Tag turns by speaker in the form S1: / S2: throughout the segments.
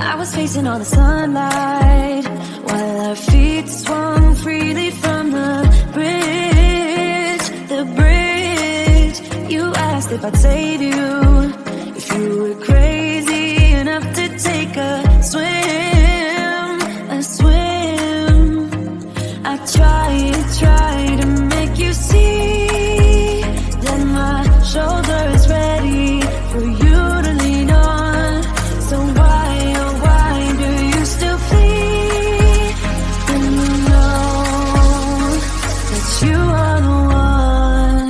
S1: I was facing all the sunlight while our feet swung freely from the bridge. The bridge. You asked if I'd save you, if you were crazy enough to take a swim, a swim. I tried to make you see that my shoulder is ready for you to lean on. So why, oh why do you still flee when you know that you are the one?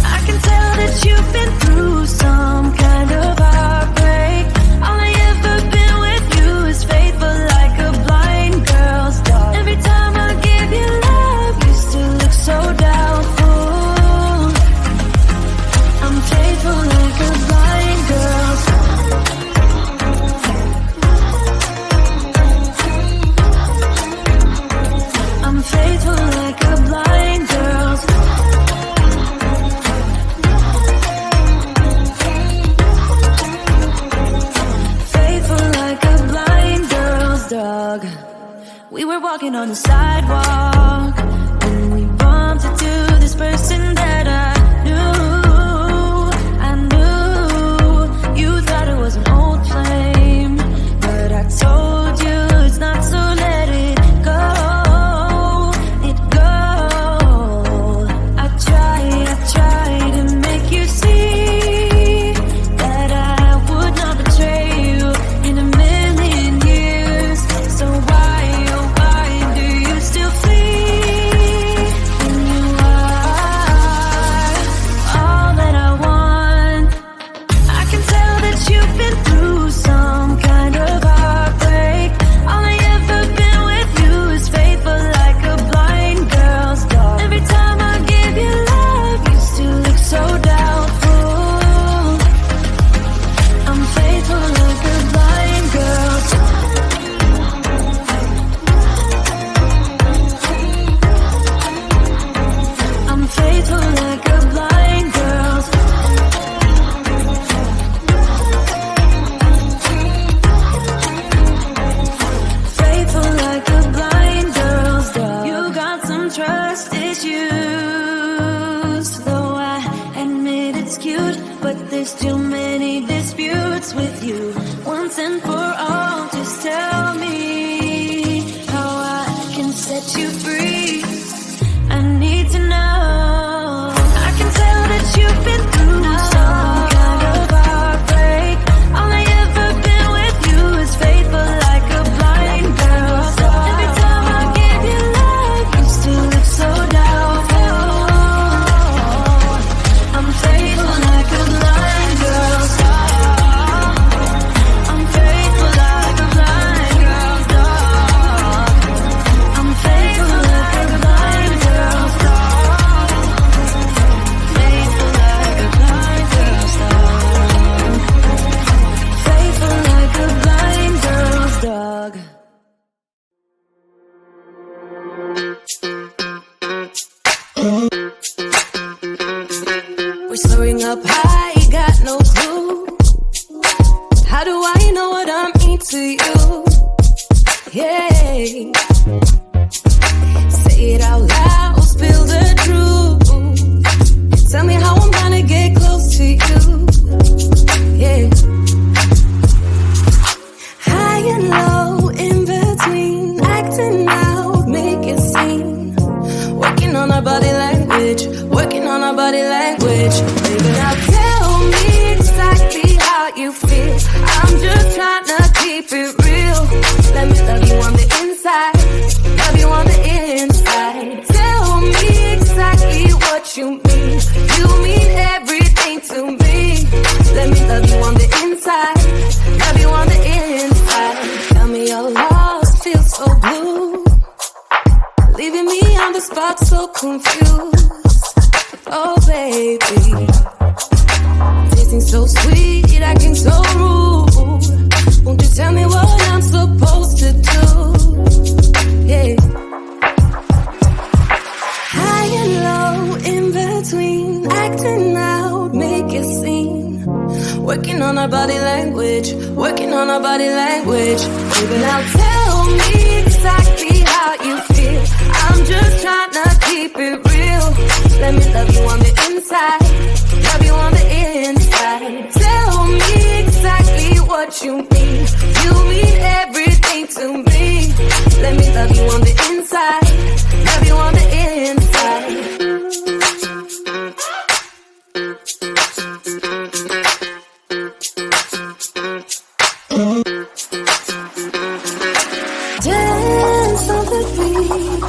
S1: I can tell that you've been through some kind of heartbreak. All I ever been with you is faithful like a blind girl's dog. Every time I give you love, you still look so doubtful. I'm faithful like a blind girl's dog. I'm faithful like a blind girl's dog. Faithful like a blind girl's dog. We were walking on the sidewalk when we bumped into this person that I knew. I knew you thought it was an old flame, but I told you it's not, so let it go. It go. I tried to make you see that I would not betray you in a million years. So why, oh why do you still flee when you are all that I want? I can tell that you've been through some kind of heartbreak. All I ever been with you is faithful like a blind girl's dog. Every time I give you love, you still look so doubtful. I'm faithful like a blind girl's dog. I'm faithful like a blind girl's dog. Faithful like a blind girl's dog. You got some trust issues, though I admit it's cute, but there's too many disputes with you. Once and for all, just tell me how I can set you free. I need to know. I can tell that you've been through some kind of heartbreak. All I ever been with you is faithful like a blind girl's dog. Every time I give you love, you still look so doubtful. I'm faithful like a blind girl's dog. I'm faithful like a blind girl's dog. I'm faithful like a blind girl's dog. Faithful like a blind girl's dog. Faithful like a blind girl's dog.
S2: We're soaring up high, got no clue. How do I know what I mean to you? Yeah. Say it out loud, spill the truth. Tell me how I'm gonna get close to you. Yeah. High and low, in between, acting out, make it seem. Working on our body language, working on our body language. Baby, now tell me exactly how you feel. I'm just trying to keep it real. Let me love you on the inside, love you on the inside. Tell me exactly what you mean. You mean everything to me. Let me love you on the inside, love you on the inside. Tell me you're lost, feel so blue, leaving me on the spot so confused. Oh baby, tasting so sweet, acting so rude. Won't you tell me what I'm supposed to do? Yeah. High and low, in between, acting out, make it seem. working on our body language, working on our body language. Baby, now tell me exactly how you feel. I'm just trying to keep it real. Let me love you on the inside, love you on the inside. Tell me exactly what you mean. You mean everything to me. Let me love you on the inside, love you on the inside. Dance on the beat.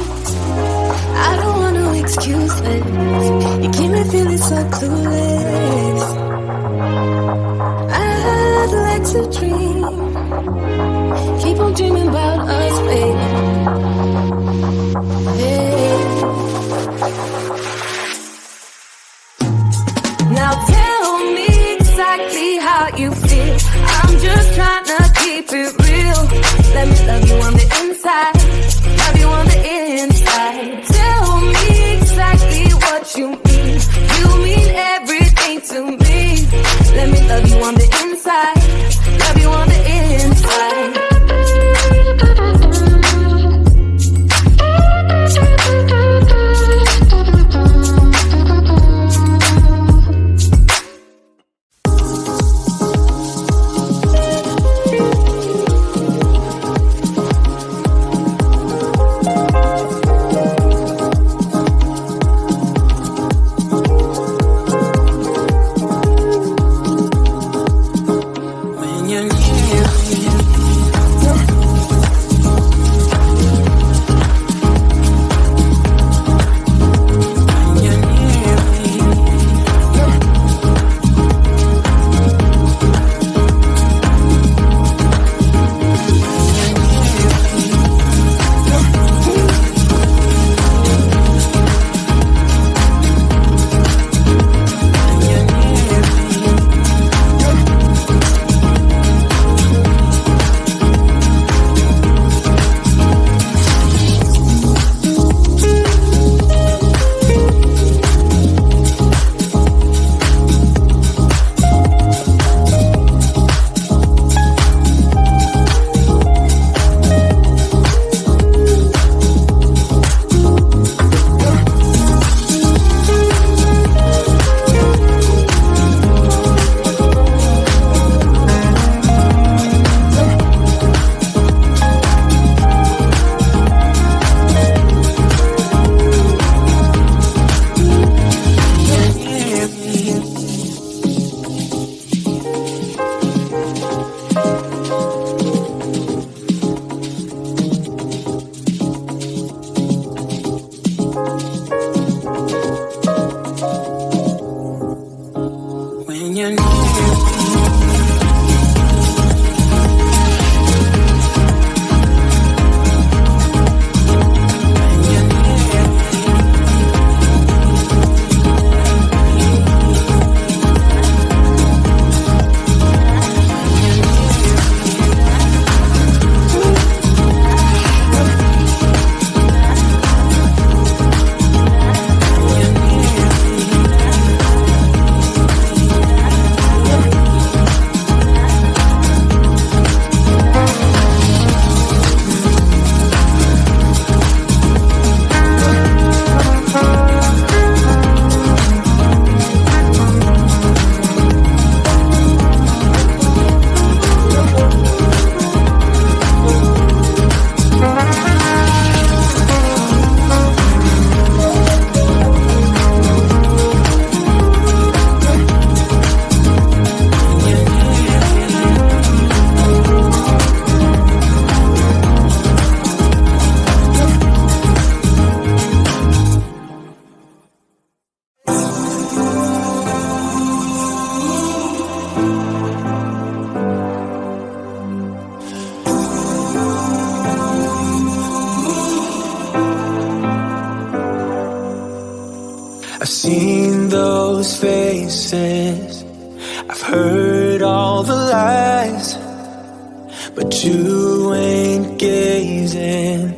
S2: I don't want no excuses. You keep me feeling so clueless. I'd like to dream. Keep on dreaming about us, baby. Hey. Now tell me exactly how you feel. I'm just trying to keep it real. Let me love you on the inside, love you on the inside. Tell me exactly what you mean. You mean everything to me. Let me love you on the inside, love you on the inside.
S3: I've seen those faces, I've heard all the lies, but you ain't gazing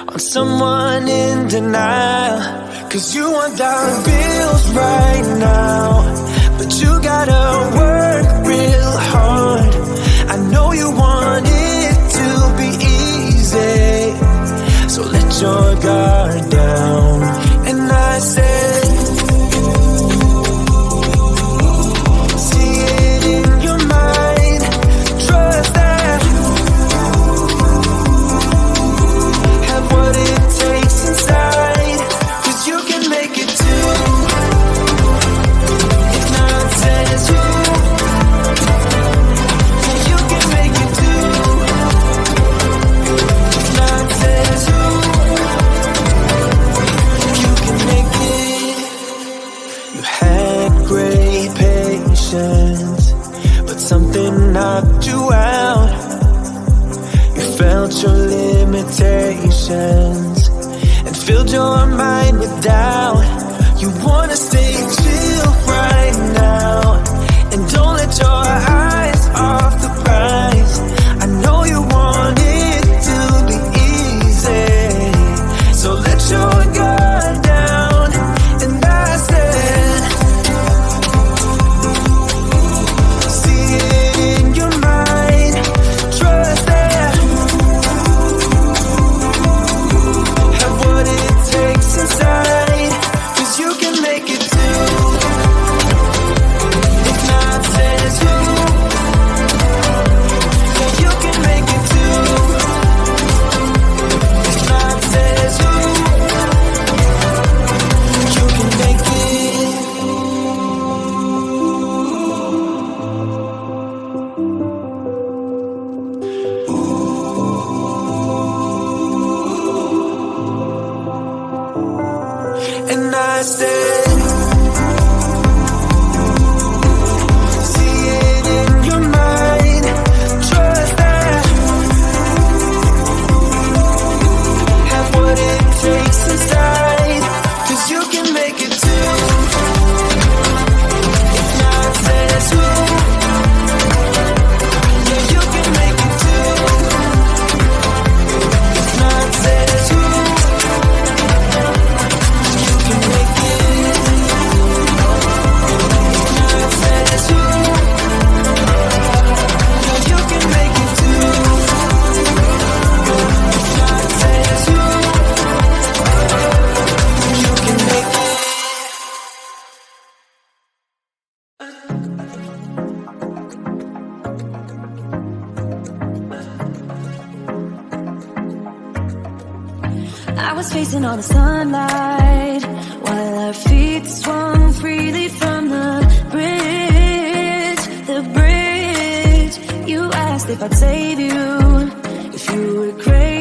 S3: on someone in denial. 'Cause you want dollar bills right now, but you gotta work real knocked you out. You felt your limitations and filled your mind with doubt. You wanna stay chill right now and don't let your eyes off the prize. I know you want it to be easy, so let your guard down. And I said, see it in your mind, trust that, have what it takes inside, 'cause you can make it too. If not says who, then you can make it too. If not says who, you can make it. And I said, see it in your mind, trust that, have what it takes inside, 'cause you can make it too. If not says who, yeah, you can make it too. If not says who, you can make it. If not says who, yeah, you can make it too. If not says who, you can make it.
S1: I was facing all the sunlight while our feet swung freely from the bridge. You asked if I'd save you if you were crazy.